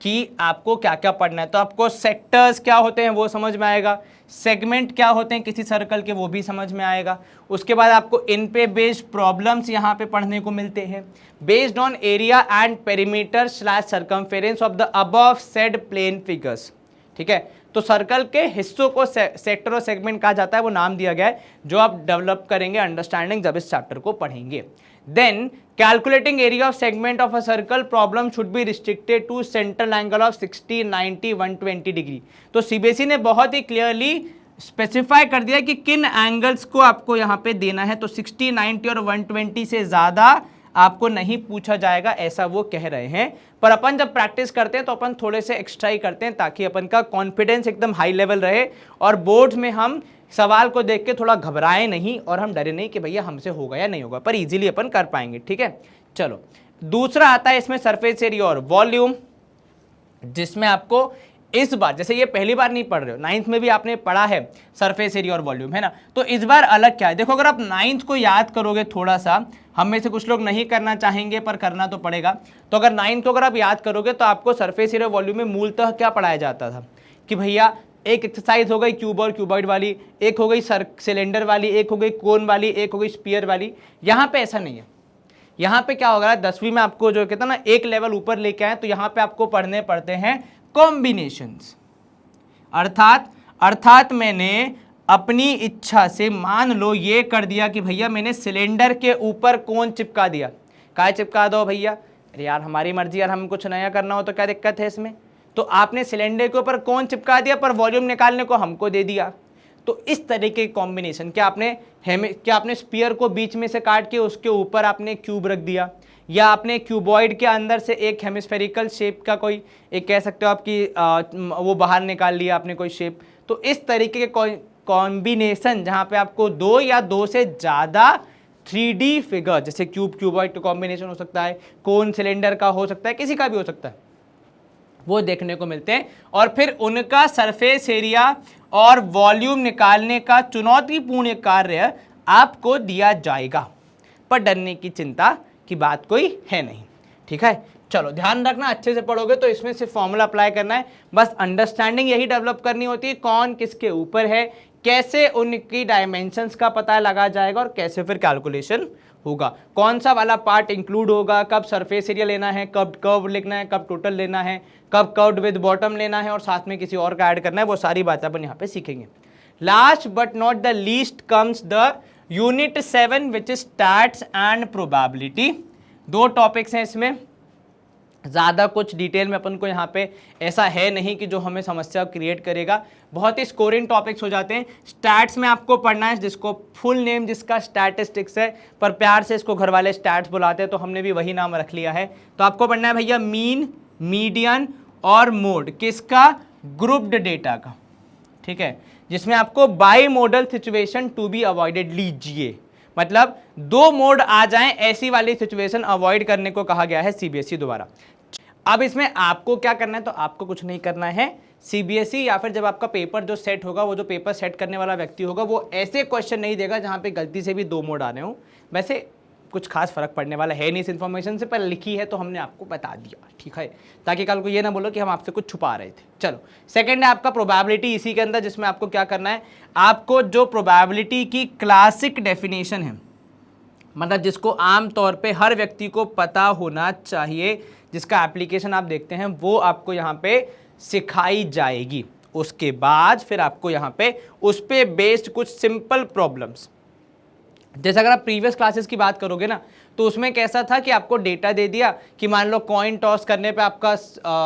कि आपको क्या क्या पढ़ना है। तो आपको सेक्टर्स क्या होते हैं वो समझ में आएगा, सेगमेंट क्या होते हैं किसी सर्कल के वो भी समझ में आएगा। उसके बाद आपको इन पे बेस्ड प्रॉब्लम्स यहाँ पे पढ़ने को मिलते हैं, based on area and perimeter slash circumference of the above said plane figures, ठीक है। तो सर्कल के हिस्सों को सेक्टर और सेगमेंट कहा जाता है, वो नाम दिया गया है, जो आप डेवलप करेंगे अंडरस्टैंडिंग जब इस चैप्टर को पढ़ेंगे। Then calculating area of segment of a circle problem should be restricted to central angle of 60, 90, 120 degree. तो सीबीएसई ने बहुत ही क्लियरली स्पेसिफाई कर दिया कि किन एंगल्स को आपको यहाँ पे देना है। तो 60, 90 और 120 से ज़्यादा आपको नहीं पूछा जाएगा, ऐसा वो कह रहे हैं। पर अपन जब प्रैक्टिस करते हैं तो अपन थोड़े से एक्स्ट्रा ही करते हैं, ताकि अपन का कॉन्फिडेंस एकदम हाई लेवल रहे और बोर्ड्स में हम सवाल को देख के थोड़ा घबराएं नहीं और हम डरे नहीं कि भैया हमसे होगा या नहीं होगा, पर इजीली अपन कर पाएंगे, ठीक है। चलो दूसरा आता है इसमें सरफेस एरिया और वॉल्यूम, जिसमें आपको इस बार जैसे ये पहली बार नहीं पढ़ रहे हो, 9th में भी आपने पढ़ा है सरफेस एरिया और वॉल्यूम, है ना। तो इस बार अलग क्या है, देखो अगर आप 9th को याद करोगे थोड़ा सा, हम में से कुछ लोग नहीं करना चाहेंगे पर करना तो पड़ेगा। तो अगर 9th को अगर आप याद करोगे तो आपको सरफेस एरिया वॉल्यूम में मूलतः क्या पढ़ाया जाता था कि भैया एक एक्सरसाइज हो गई क्यूब और क्यूबॉइड वाली, एक हो गई सिलेंडर वाली, एक हो गई कोन वाली, एक हो गई स्फीयर वाली। यहाँ पे ऐसा नहीं है। यहाँ पे क्या होगा, 10वीं में आपको जो कहता है ना एक लेवल ऊपर लेके आए, तो यहाँ पे आपको पढ़ने पड़ते हैं कॉम्बिनेशंस। अर्थात मैंने अपनी इच्छा से मान लो ये कर दिया कि भैया मैंने सिलेंडर के ऊपर कोन चिपका दिया। क्या चिपका दो भैया, अरे यार हमारी मर्जी यार, हमें कुछ नया करना हो तो क्या दिक्कत है इसमें। तो आपने सिलेंडर के ऊपर कोन चिपका दिया पर वॉल्यूम निकालने को हमको दे दिया। तो इस तरीके के कॉम्बिनेशन, क्या आपने स्फीयर को बीच में से काट के उसके ऊपर आपने क्यूब रख दिया, या आपने क्यूबॉइड के अंदर से एक हेमिस्फेरिकल शेप का कोई एक कह सकते हो आपकी वो बाहर निकाल लिया आपने कोई शेप। तो इस तरीके के कॉम्बिनेशन जहाँ पे आपको 2 या 2 से ज़्यादा 3D फिगर, जैसे क्यूब क्यूबॉइड का कॉम्बिनेशन हो सकता है, कोन सिलेंडर का हो सकता है, किसी का भी हो सकता है, वो देखने को मिलते हैं। और फिर उनका सरफेस एरिया और वॉल्यूम निकालने का चुनौतीपूर्ण कार्य आपको दिया जाएगा, पर डरने की चिंता की बात कोई है नहीं, ठीक है। चलो ध्यान रखना, अच्छे से पढ़ोगे तो इसमें सिर्फ फॉर्मूला अप्लाई करना है, बस अंडरस्टैंडिंग यही डेवलप करनी होती है, कौन किसके ऊपर है, कैसे उनकी डायमेंशंस का पता लगा जाएगा और कैसे फिर कैलकुलेशन होगा, कौन सा वाला पार्ट इंक्लूड होगा, कब सरफेस एरिया लेना है, कब कर्व लिखना है, कब टोटल लेना है, कब कर्व्ड विद बॉटम लेना है और साथ में किसी और का ऐड करना है, वो सारी बातें अपन यहाँ पे सीखेंगे। Last but not the least comes the unit 7 which is stats and probability. 2 topics हैं इसमें, ज़्यादा कुछ डिटेल में अपन को यहाँ पे ऐसा है नहीं कि जो हमें समस्या क्रिएट करेगा, बहुत ही स्कोरिंग टॉपिक्स हो जाते हैं। स्टैट्स में आपको पढ़ना है, जिसको फुल नेम जिसका स्टैटिस्टिक्स है, पर प्यार से इसको घर वाले स्टैट्स बुलाते हैं तो हमने भी वही नाम रख लिया है। तो आपको पढ़ना है भैया मीन, मीडियन और मोड, किसका, ग्रुप्ड डेटा का, ठीक है, जिसमें आपको bimodal situation to be avoided लीजिए, मतलब 2 मोड आ जाएं ऐसी वाली सिचुएशन अवॉइड करने को कहा गया है सीबीएसई द्वारा। अब इसमें आपको क्या करना है, तो आपको कुछ नहीं करना है, सीबीएसई या फिर जब आपका पेपर जो सेट होगा, वो जो पेपर सेट करने वाला व्यक्ति होगा वो ऐसे क्वेश्चन नहीं देगा जहां पे गलती से भी 2 मोड आ रहे हो। वैसे कुछ खास फर्क पड़ने वाला है नहीं इस इन्फॉर्मेशन से, पर लिखी है तो हमने आपको बता दिया, ठीक है, ताकि कल को ये ना बोलो कि हम आपसे कुछ छुपा रहे थे। चलो सेकंड है आपका प्रोबेबिलिटी, इसी के अंदर जिसमें आपको क्या करना है, आपको जो प्रोबेबिलिटी की क्लासिक डेफिनेशन है, मतलब जिसको आमतौर पे हर व्यक्ति को पता होना चाहिए, जिसका एप्लीकेशन आप देखते हैं, वो आपको यहाँ पे सिखाई जाएगी। उसके बाद फिर आपको यहाँ पे उस पे बेस्ड कुछ सिंपल प्रॉब्लम्स, जैसे अगर आप प्रीवियस क्लासेस की बात करोगे ना, तो उसमें कैसा था कि आपको डेटा दे दिया कि मान लो कॉइन टॉस करने पे आपका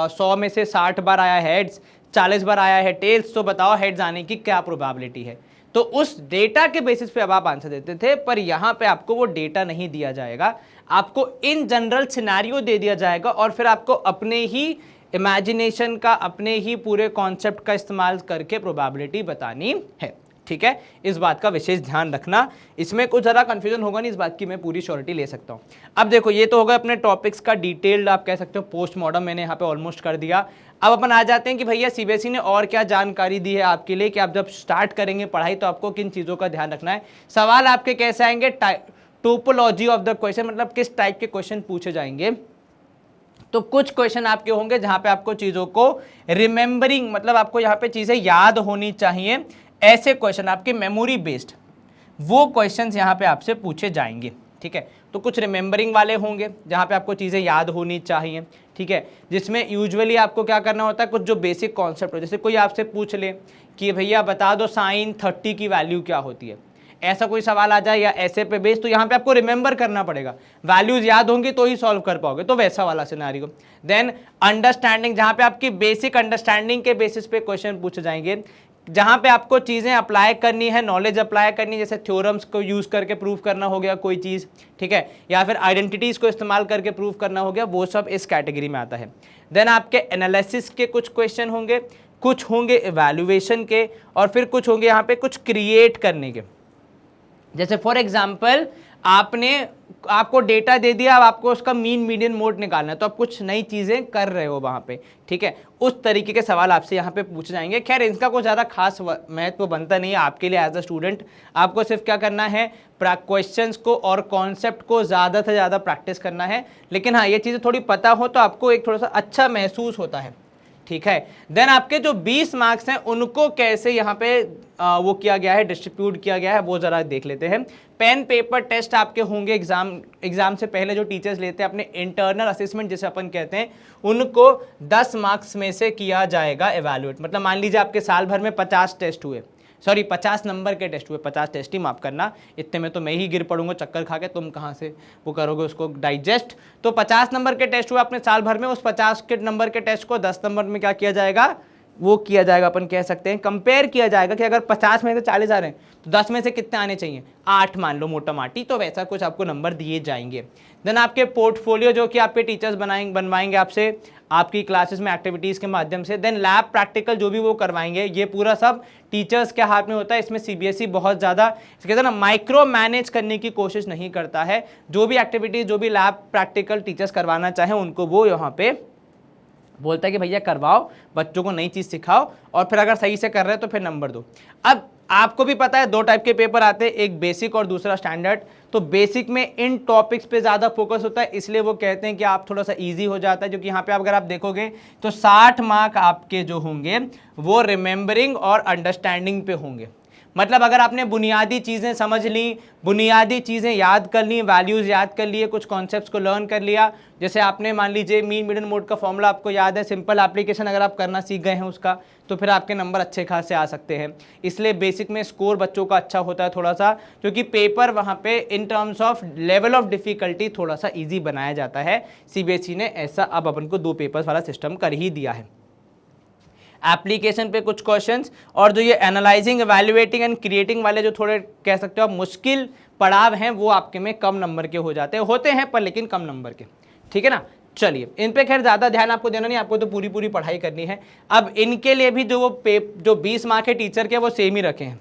100 में से 60 बार आया हेड्स, 40 बार आया है टेल्स, तो बताओ हेड्स आने की क्या प्रोबेबिलिटी है। तो उस डेटा के बेसिस पे अब आप आंसर देते थे, पर यहाँ पे आपको वो डेटा नहीं दिया जाएगा, आपको इन जनरल सिनेरियो दे दिया जाएगा और फिर आपको अपने ही इमेजिनेशन का, अपने ही पूरे कॉन्सेप्ट का इस्तेमाल करके प्रोबेबिलिटी बतानी है, ठीक है। इस बात का विशेष ध्यान रखना, इसमें कुछ ज़्यादा कंफ्यूजन होगा नहीं, इस बात की मैं पूरी श्योरिटी ले सकता हूँ। अब देखो ये तो होगा अपने टॉपिक्स का डिटेल्ड, आप कह सकते हो पोस्टमार्टम मैंने यहाँ पे ऑलमोस्ट कर दिया। अब अपन आ जाते हैं कि भैया सीबीएसई ने और क्या जानकारी दी है आपके लिए, कि आप जब स्टार्ट करेंगे पढ़ाई तो आपको किन चीज़ों का ध्यान रखना है। सवाल आपके कैसे आएंगे, टोपोलॉजी ऑफ द क्वेश्चन, मतलब किस टाइप के क्वेश्चन पूछे जाएंगे। तो कुछ क्वेश्चन आपके होंगे जहां पे आपको चीज़ों को रिमेंबरिंग, मतलब आपको यहाँ पे चीज़ें याद होनी चाहिए, ऐसे क्वेश्चन आपके मेमोरी बेस्ड, वो क्वेश्चंस यहाँ पे आपसे पूछे जाएंगे, ठीक है। तो कुछ रिमेंबरिंग वाले होंगे जहाँ पे आपको चीज़ें याद होनी चाहिए, ठीक है, जिसमें यूजुअली आपको क्या करना होता है, कुछ जो बेसिक कॉन्सेप्ट हो, जैसे कोई आपसे पूछ ले कि भैया बता दो साइन 30 की वैल्यू क्या होती है, ऐसा कोई सवाल आ जाए या ऐसे पे बेस, तो यहाँ पे आपको रिमेंबर करना पड़ेगा, वैल्यूज याद होंगी तो ही सॉल्व कर पाओगे, तो वैसा वाला सिनेरियो। देन अंडरस्टैंडिंग, जहाँ पे आपकी बेसिक अंडरस्टैंडिंग के बेसिस पे क्वेश्चन पूछे जाएंगे, जहाँ पे आपको चीज़ें अप्लाई करनी है, नॉलेज अप्लाई करनी है, जैसे थ्योरम्स को यूज़ करके प्रूव करना हो गया कोई चीज़, ठीक है, या फिर आइडेंटिटीज़ को इस्तेमाल करके प्रूव करना हो गया, वो सब इस कैटेगरी में आता है। देन आपके एनालिसिस के कुछ क्वेश्चन होंगे, कुछ होंगे इवैल्यूएशन के, और फिर कुछ होंगे यहाँ पे कुछ क्रिएट करने के। जैसे फॉर एग्जाम्पल आपको डेटा दे दिया, अब आपको उसका मीन मीडियन मोड निकालना है, तो आप कुछ नई चीज़ें कर रहे हो वहाँ पे, ठीक है। उस तरीके के सवाल आपसे यहाँ पे पूछे जाएंगे। खैर इनका कोई ज़्यादा खास महत्व बनता नहीं है आपके लिए एज अ स्टूडेंट। आपको सिर्फ क्या करना है, क्वेश्चंस को और कॉन्सेप्ट को ज़्यादा से ज़्यादा प्रैक्टिस करना है। लेकिन हाँ, ये चीज़ें थोड़ी पता हो तो आपको एक थोड़ा सा अच्छा महसूस होता है, ठीक है। देन आपके जो 20 मार्क्स हैं उनको कैसे यहाँ पे वो किया गया है, डिस्ट्रीब्यूट किया गया है, वो ज़रा देख लेते हैं। पेन पेपर टेस्ट आपके होंगे एग्जाम से पहले। जो टीचर्स लेते हैं अपने इंटरनल असेसमेंट जिसे अपन कहते हैं, उनको 10 मार्क्स में से किया जाएगा एवेल्युएट। मतलब मान लीजिए आपके साल भर में 50 टेस्ट हुए, सॉरी 50 नंबर के टेस्ट हुए, 50 टेस्ट ही माफ करना, इतने में तो मैं ही गिर पड़ूंगा चक्कर खा के, तुम कहाँ से वो करोगे उसको डाइजेस्ट। तो 50 नंबर के टेस्ट हुए अपने साल भर में, उस 50 के नंबर के टेस्ट को 10 नंबर में क्या किया जाएगा, वो किया जाएगा, अपन कह सकते हैं कंपेयर किया जाएगा कि अगर 50 में से 40 आ रहे हैं तो 10 में से कितने आने चाहिए, 8 मान लो मोटा माटी, तो वैसा कुछ आपको नंबर दिए जाएंगे। देन आपके पोर्टफोलियो जो कि आपके टीचर्स बनवाएंगे आपसे आपकी क्लासेस में एक्टिविटीज़ के माध्यम से। देन लैब प्रैक्टिकल जो भी वो करवाएंगे, ये पूरा सब टीचर्स के हाथ में होता है। इसमें सीबीएसई बहुत ज़्यादा कहते हैं ना माइक्रो मैनेज करने की कोशिश नहीं करता है। जो भी एक्टिविटीज़, जो भी लैब प्रैक्टिकल टीचर्स करवाना चाहें उनको वो यहाँ पे बोलता है कि भैया करवाओ, बच्चों को नई चीज़ सिखाओ, और फिर अगर सही से कर रहे हैं तो फिर नंबर दो। अब आपको भी पता है 2 टाइप के पेपर आते हैं, एक बेसिक और दूसरा स्टैंडर्ड। तो बेसिक में इन टॉपिक्स पे ज़्यादा फोकस होता है, इसलिए वो कहते हैं कि आप थोड़ा सा इजी हो जाता है, क्योंकि यहाँ पे अगर आप देखोगे तो 60 मार्क आपके जो होंगे वो रिमेंबरिंग और अंडरस्टैंडिंग पे होंगे। मतलब अगर आपने बुनियादी चीज़ें समझ ली, बुनियादी चीज़ें याद कर ली, वैल्यूज़ याद कर लिए, कुछ कॉन्सेप्ट्स को लर्न कर लिया, जैसे आपने मान लीजिए मीन मीडियन मोड का फॉर्मूला आपको याद है, सिंपल एप्लीकेशन अगर आप करना सीख गए हैं उसका, तो फिर आपके नंबर अच्छे खासे आ सकते हैं। इसलिए बेसिक में स्कोर बच्चों का अच्छा होता है थोड़ा सा, क्योंकि पेपर वहाँ पे in terms of level of difficulty थोड़ा सा ईजी बनाया जाता है। सीबीएसई ने ऐसा अब अपन को 2 पेपर्स वाला सिस्टम कर ही दिया है। एप्लीकेशन पे कुछ क्वेश्चंस, और जो ये एनालाइजिंग, एवेल्युएटिंग एंड क्रिएटिंग वाले जो थोड़े कह सकते हो आप मुश्किल पड़ाव हैं, वो आपके में कम नंबर के होते हैं पर लेकिन कम नंबर के, ठीक है ना। चलिए इन पे खैर ज़्यादा ध्यान आपको देना नहीं, आपको तो पूरी पढ़ाई करनी है। अब इनके लिए भी जो 20 मार्क है टीचर के, वो सेम ही रखे हैं,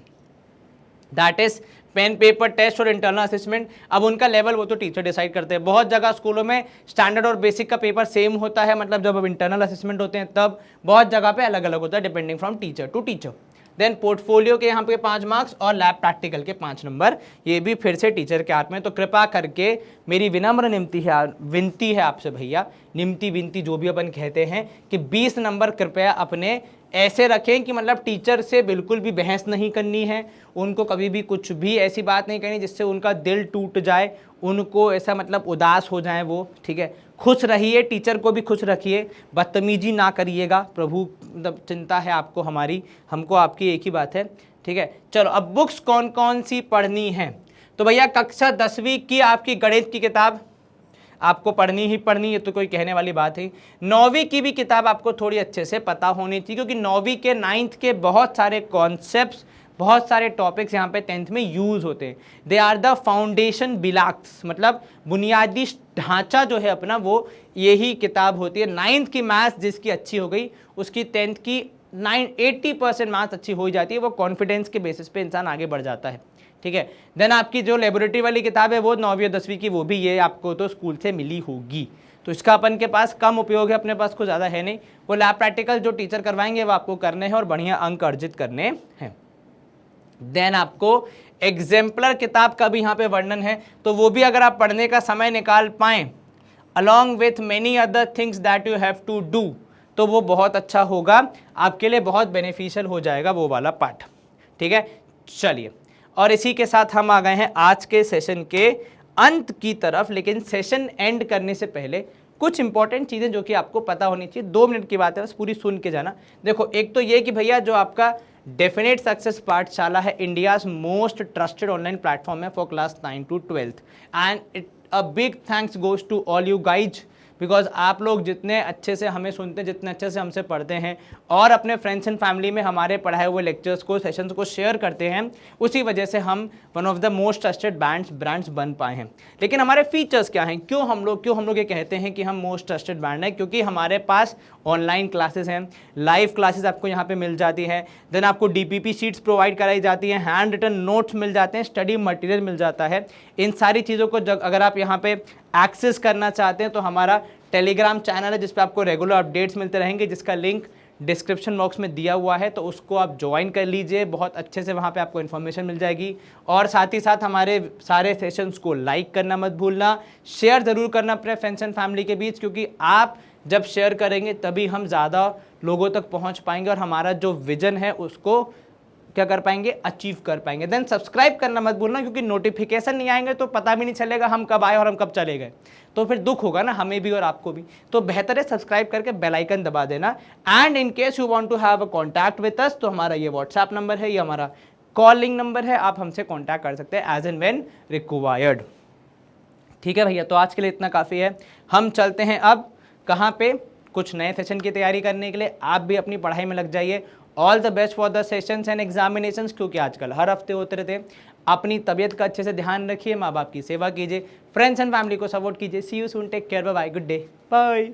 that is pen paper test और इंटरनल असेसमेंट। अब उनका लेवल वो तो टीचर डिसाइड करते हैं। बहुत जगह स्कूलों में स्टैंडर्ड और बेसिक का पेपर सेम होता है, मतलब जब अब इंटरनल असेसमेंट होते हैं तब। बहुत जगह पे अलग अलग होता है depending from teacher to teacher. Then portfolio के यहाँ पे 5 मार्क्स और लैब प्रैक्टिकल के 5 नंबर, ये भी फिर से टीचर के हाथ में। तो कृपा करके मेरी विनम्र विनती है आपसे भैया, निमती विनती जो भी अपन कहते हैं, कि 20 नंबर कृपया अपने ऐसे रखें कि मतलब टीचर से बिल्कुल भी बहस नहीं करनी है, उनको कभी भी कुछ भी ऐसी बात नहीं करनी जिससे उनका दिल टूट जाए, उनको ऐसा मतलब उदास हो जाए वो, ठीक है। खुश रहिए, टीचर को भी खुश रखिए, बदतमीजी ना करिएगा, प्रभु मतलब चिंता है आपको हमारी, हमको आपकी एक ही बात है, ठीक है। चलो अब बुक्स कौन कौन सी पढ़नी है, तो भैया कक्षा 10वीं की आपकी गणित की किताब आपको पढ़नी ही पढ़नी है, तो कोई कहने वाली बात है। 9वीं की भी किताब आपको थोड़ी अच्छे से पता होनी चाहिए, क्योंकि 9वीं के 9th के बहुत सारे कॉन्सेप्ट्स, बहुत सारे टॉपिक्स यहाँ पे 10th में यूज़ होते हैं। दे आर द फाउंडेशन बिलॉक्स, मतलब बुनियादी ढांचा जो है अपना, वो यही किताब होती है। 9th की मैथ्स जिसकी अच्छी हो गई, उसकी 10th की 80% मैथ्स अच्छी हो जाती है। वो कॉन्फिडेंस के बेसिस पे इंसान आगे बढ़ जाता है, ठीक है। देन आपकी जो लेबोरेटरी वाली किताब है वो 9वीं और 10वीं की, वो भी ये आपको तो स्कूल से मिली होगी, तो इसका अपन के पास कम उपयोग है, अपने पास कुछ ज़्यादा है नहीं। वो लैब प्रैक्टिकल जो टीचर करवाएंगे वो आपको करने हैं और बढ़िया अंक अर्जित करने हैं। देन आपको एग्जाम्पलर किताब का भी यहाँ पे वर्णन है, तो वो भी अगर आप पढ़ने का समय निकाल पाएँ along with many other things that you have to do, तो वो बहुत अच्छा होगा आपके लिए, बहुत बेनिफिशियल हो जाएगा वो वाला पार्ट, ठीक है। चलिए, और इसी के साथ हम आ गए हैं आज के सेशन के अंत की तरफ। लेकिन सेशन एंड करने से पहले कुछ इंपॉर्टेंट चीज़ें जो कि आपको पता होनी चाहिए, 2 मिनट की बात है, बस पूरी सुन के जाना। देखो, एक तो ये कि भैया जो आपका डेफिनेट सक्सेस पाठशाला है, India's most trusted online platform है for class 9 to 12th, and a big thanks goes to all you guys. Because आप लोग जितने अच्छे से हमें सुनते हैं, जितने अच्छे से हमसे पढ़ते हैं और अपने फ्रेंड्स एंड फैमिली में हमारे पढ़ाए हुए लेक्चर्स को, सेशंस को शेयर करते हैं, उसी वजह से हम one of the most trusted brands बन पाए हैं। लेकिन हमारे फीचर्स क्या हैं? क्यों हम लोग ये कहते हैं कि हम मोस्ट ट्रस्टेड ब्रांड है? क्योंकि हमारे पास ऑनलाइन क्लासेस हैं, लाइव क्लासेस आपको यहाँ पे मिल जाती है, देन आपको DPP शीट्स प्रोवाइड कराई जाती हैं, हैंड रिटन नोट्स मिल जाते हैं, स्टडी मटेरियल मिल जाता है। इन सारी चीज़ों को अगर आप यहाँ पे एक्सेस करना चाहते हैं तो हमारा टेलीग्राम चैनल है जिस पे आपको रेगुलर अपडेट्स मिलते रहेंगे, जिसका लिंक डिस्क्रिप्शन बॉक्स में दिया हुआ है, तो उसको आप ज्वाइन कर लीजिए। बहुत अच्छे से वहाँ पे आपको इन्फॉर्मेशन मिल जाएगी। और साथ ही साथ हमारे सारे सेशंस को लाइक करना मत भूलना, शेयर ज़रूर करना अपने फ्रेंड्स एंड फैमिली के बीच, क्योंकि आप जब शेयर करेंगे तभी हम ज़्यादा लोगों तक पहुँच पाएंगे और हमारा जो विजन है उसको क्या कर पाएंगे, अचीव कर पाएंगे। देन सब्सक्राइब करना मत भूलना, क्योंकि नोटिफिकेशन नहीं आएंगे तो पता भी नहीं चलेगा हम कब आए और हम कब चले गए, तो फिर दुख होगा ना हमें भी और आपको भी। तो बेहतर है सब्सक्राइब करके बेल आइकन दबा देना। And in case you want to have a contact with us, तो हमारा ये व्हाट्सएप नंबर है, ये हमारा कॉलिंग नंबर है, आप हमसे कॉन्टैक्ट कर सकते हैं एज एंड व्हेन रिक्वायर्ड। ठीक है भैया, तो आज के लिए इतना काफ़ी है। हम चलते हैं अब कहाँ पे, कुछ नए सेशन की तैयारी करने के लिए। आप भी अपनी पढ़ाई में लग जाइए। All the best for the sessions and examinations, क्योंकि आजकल हर हफ्ते होते रहते हैं। अपनी तबीयत का अच्छे से ध्यान रखिए, माँ बाप की सेवा कीजिए, फ्रेंड्स एंड फैमिली को सपोर्ट कीजिए। See you soon, take care, bye, good day, bye.